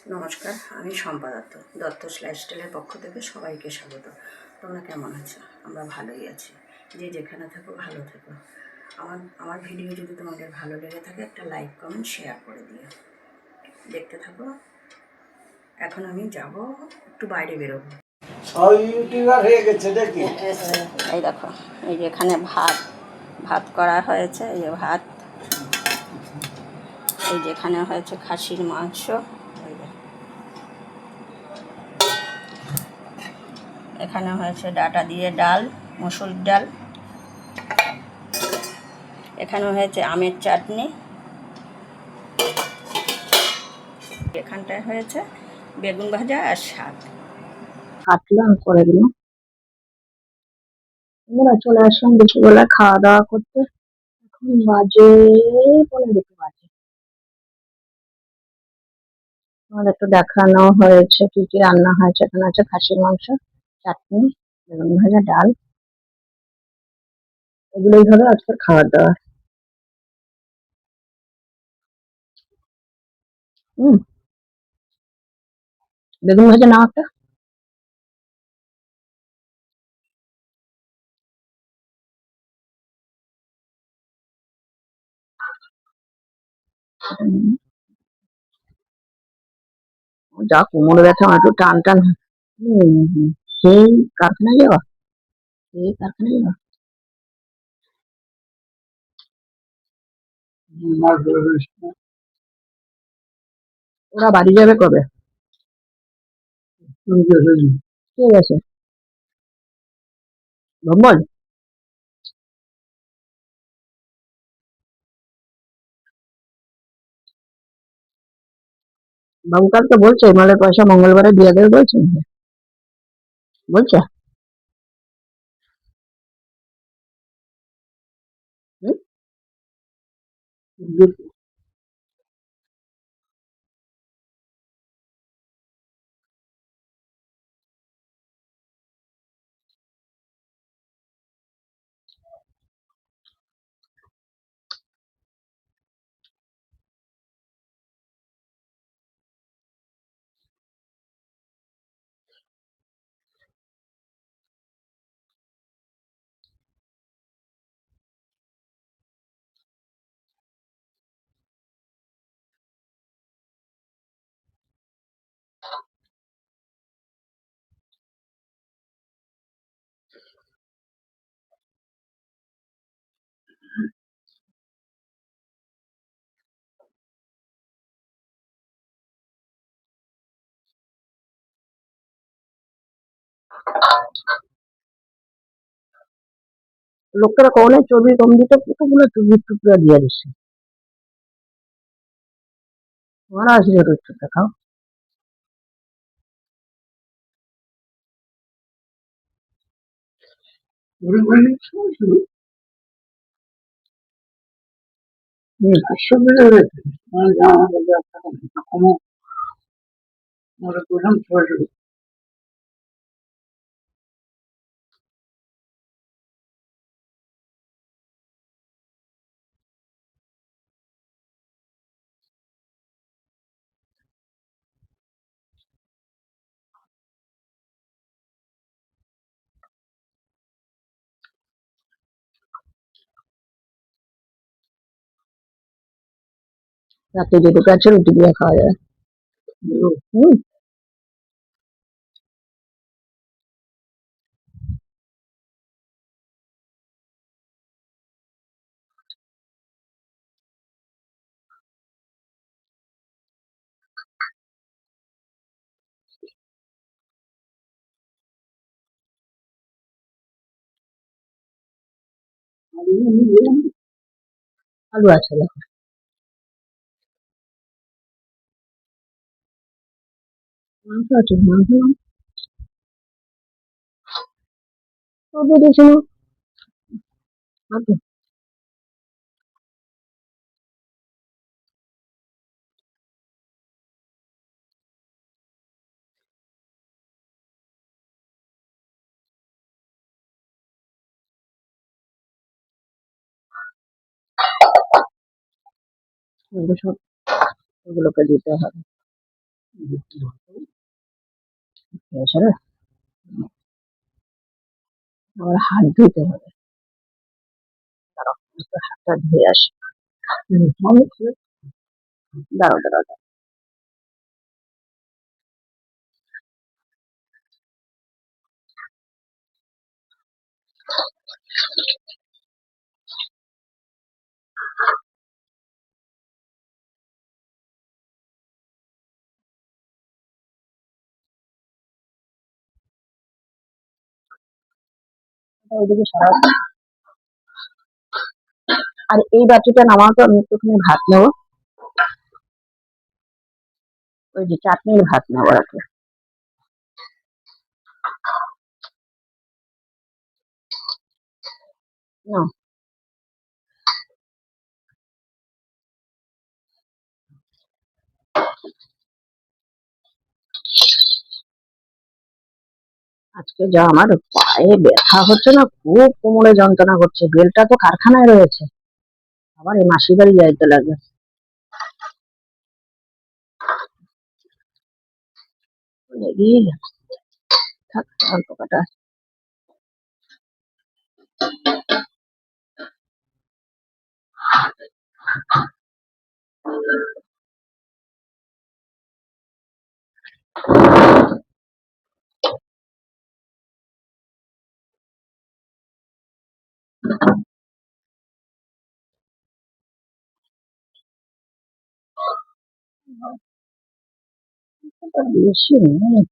নমস্কার, আমি শম্পা দত্ত। দত্তস লাইফস্টাইলের পক্ষ থেকে সবাইকে স্বাগত। তোমরা কেমন আছো? আমরা ভালোই আছি। যে যেখানে থাকো ভালো থেকো। আমার ভিডিও যদি তোমাদের ভালো লেগে থাকে একটা লাইক কমেন্ট শেয়ার করে দিও। দেখতে থাকো। এখন আমি যাব, একটু বাইরে বেরোবো। ইউটিউবার হয়ে গেছে নাকি? এই দেখো, এই যে এখানে ভাত করা হয়েছে। এই যে ভাত, এই যেখানে হয়েছে খাসির মাংস, এখানে হয়েছে ডাটা দিয়ে ডাল, মসুর ডাল, এখানে হয়েছে আমের চাটনি, এখানটায় হয়েছে বেগুন ভাজা আর শাক। কাটলাম করে দিলাম। আমরা চলে আসলাম দুপুরবেলা খাওয়া দাওয়া করতে। এখন বাজে 11:30 বাজে। আমাদের একটু দেখানো হয়েছে কি কি রান্না হয়েছে। এখানে আছে খাসির মাংস, চাটনি, বেগুন ভাজা, ডাল। এগুলোই হবে আজকের খাওয়া দাওয়া। বেগুন ভাজা নাও একটা। যা কোমরে ব্যথা, আমার একটু টান টান। সেই কারখানায় যাওয়া, কারখানায় যাওয়া। ওরা বাড়ি যাবে কবে? ঠিক আছে। ভ্রমণ বাবু কালকে বলছে মালের পয়সা মঙ্গলবারে দিয়ে দেবে বলছে। বলছে লোকেরা কখনো চর্বি কম দিতে, কতগুলো চর্বি টুকরা দিয়ে দিচ্ছে। ওরা আসলে রোজ দেখাও। রাতে যেটুকু আছে রুটি দিয়ে খাওয়া যায়। হম। আলু আছে দেখো। মাংস আছে, মাংস সবই দিয়েছিল। সব এগুলোকে দিতে হবে। এসবে আমার হাত ধুতে হবে। দাঁড়াও, একটু হাতটা ধুয়ে আসি। দাঁড়াও দাঁড়াও দাঁড়াও। ওইদিকে সরাও। আর এই বাটিটা নামাও তো, আমি একটুখানি ভাত নেবো। ওই যে চাটনির ভাত নেবো আর কি। নাও। আজকে যা আমার পায়ে ব্যথা হচ্ছে না, খুব কোমরে যন্ত্রণা করছে। বেলটা তো কারখানায় রয়েছে, আবার এই মাসির বাড়ি যাইতে লাগে। লেগেই গেছে। থাক, অল্প কটা। বেশি নেই।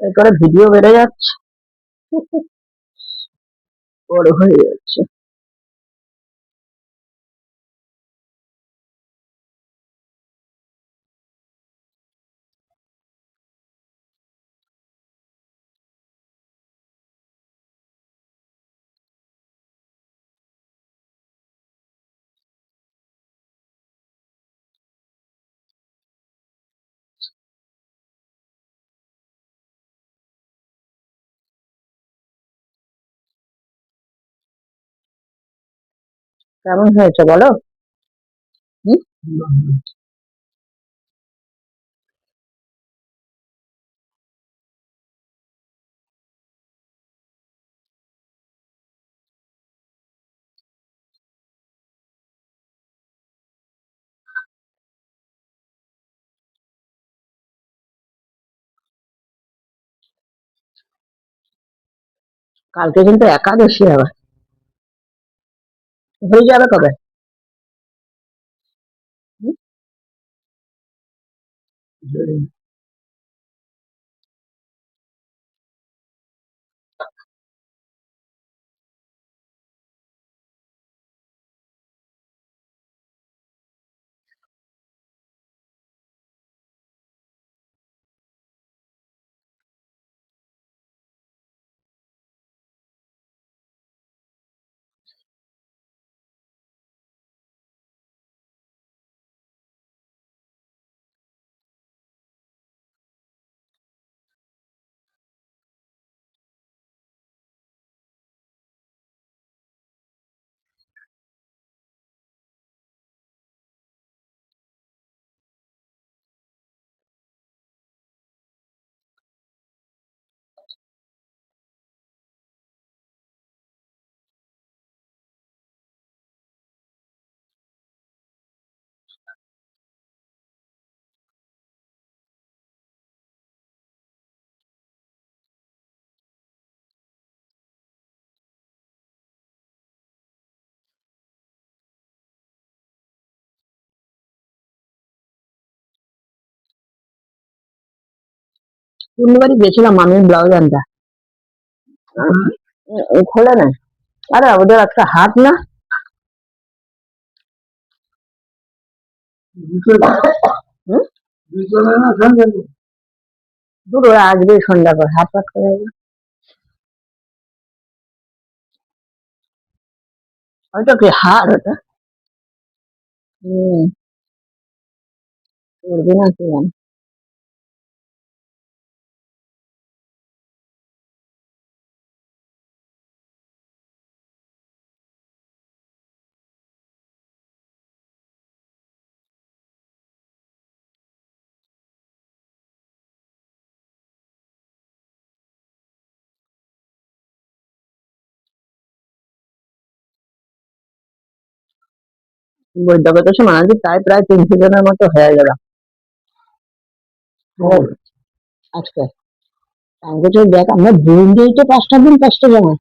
এরপরে ভিডিও বেড়ে যাচ্ছে, বড় হয়ে যাচ্ছে। কেমন হয়েছে বলো? হুম? কালকে কিন্তু একাদশী আবার, হয়ে যাবে কবে? হুম? পূর্ণিবাড়ি গেছিলাম, আমি ব্লাউজ আনতে। খোলে না। আরে ওদের একটা হাট না, হুম? দুটো আসবে সন্ধ্যা করে, হাট ফাট করে। ওইটা কি হাট ওটা? হম, করবি না কি জানি। বৈদ্যকে তো শোনা যে প্রায় 300 জনের মতো হয়ে গেল আজকে। আমি বলছি, দেখ আমরা দিন দিয়েই তো 5টা দিন 5টা জমা।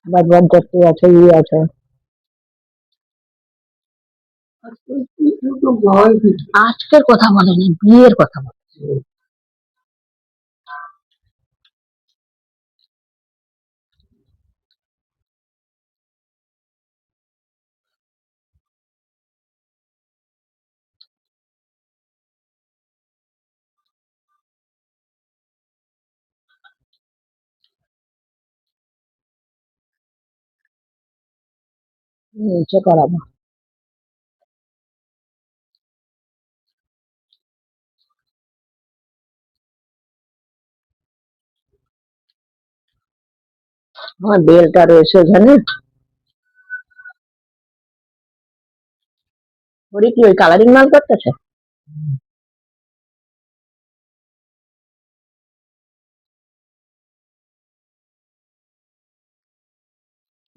আবার বরযাত্রী আছে, ইয়ে আছে। আজকের কথা বলেনি, বিয়ের কথা বলে। নিচে করাবো। আমার বেলটা রয়েছে ওখানে। ওরে কি ওই কালারিং মাল করতেছে?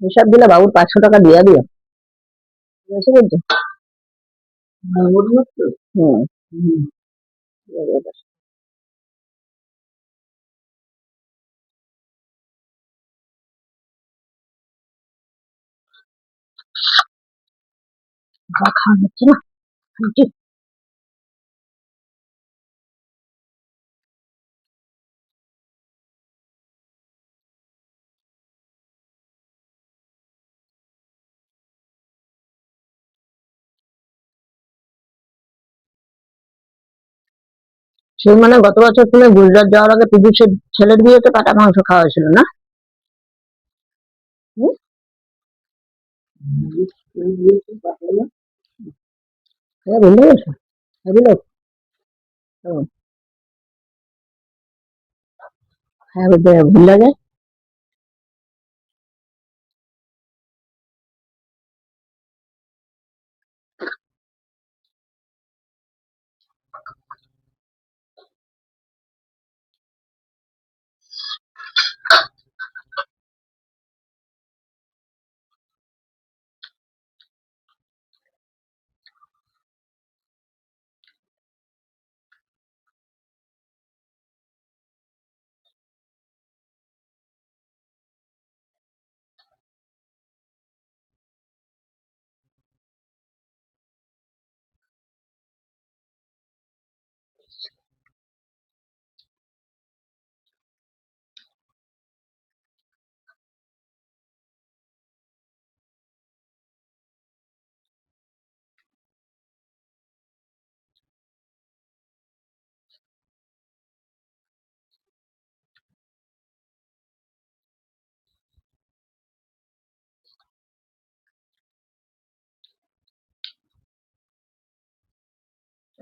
হিসাব দিলে বাবুর 500 টাকা দিয়ে দিও। বুঝতে পেরেছো? হুম। খাওয়া হচ্ছে না। ঠিক। সেই মানে গত বছর তুমি গুজরাট যাওয়ার আগে পীযুষের ছেলের বিয়েতে কাটা মাংস খাওয়া হয়েছিল না? হুম? হ্যাঁ, ভুলে গেছো? হ্যাঁ, ভুলে গেছো? হুম। হ্যাঁ, ভুলে যায়।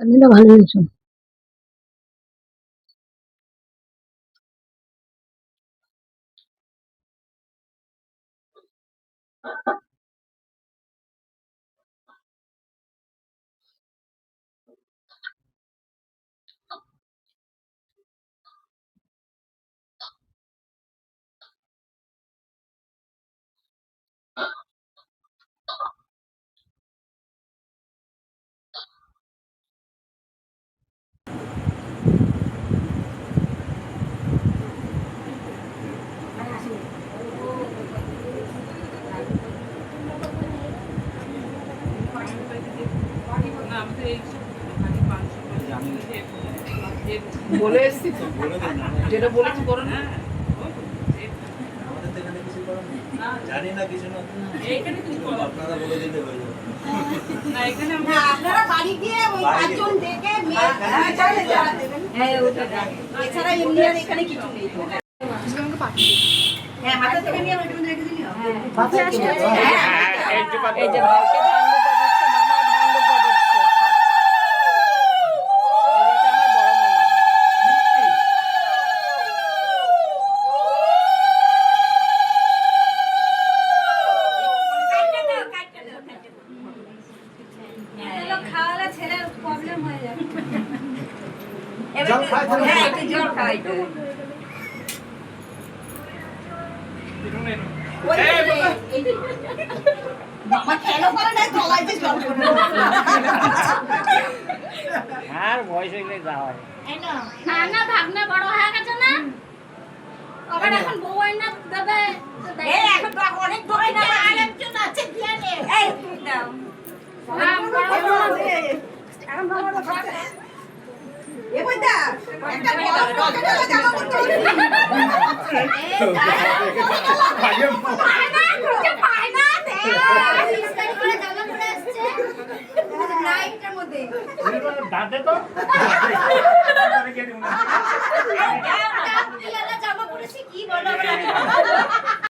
চাটনিটা ভালো হয়েছে। বলে এসছি তো, যেটা বলেছি করো না। জানি না কিছু না, এইখানে কিছু করো আপনারা বলে দিলে হয়ে যাবে। না, এখানে আমরা আপনারা বাড়ি গিয়ে ওই 5 জন ডেকে এছাড়া এমনি আর এখানে কিছু নেই। হ্যাঁ, মাথা থেকে নিয়ে ওইটা মধ্যে রেখে দিলি। এই যে ভাইকে ধান রোপা দিচ্ছে, মামা ধান রোপা দিচ্ছে। এটা আমার বড় মামা। খাওয়ালে ছেলের প্রবলেম হয়ে যাবে। জল খাই হ্যাঁ, একটু জল খাওয়াই তো। মামা খেলো করে না তলায় যে জল পড়ে আর বয়স হইলে যা হয়। না না ভাগনা বড় হয়ে গেছে না আবার এখন বউ আইনা দেবে এই এখন তো অনেক বড় না আরেকজন আছে দিয়ে নে এই তুমি দাও এখন বাবা খাবে এ বইদা একটা বড় পকেটে জামা পড়তে পায় না দে স্টাইল করে জামা পরে আসছে নাইটের মধ্যে দাঁতে তো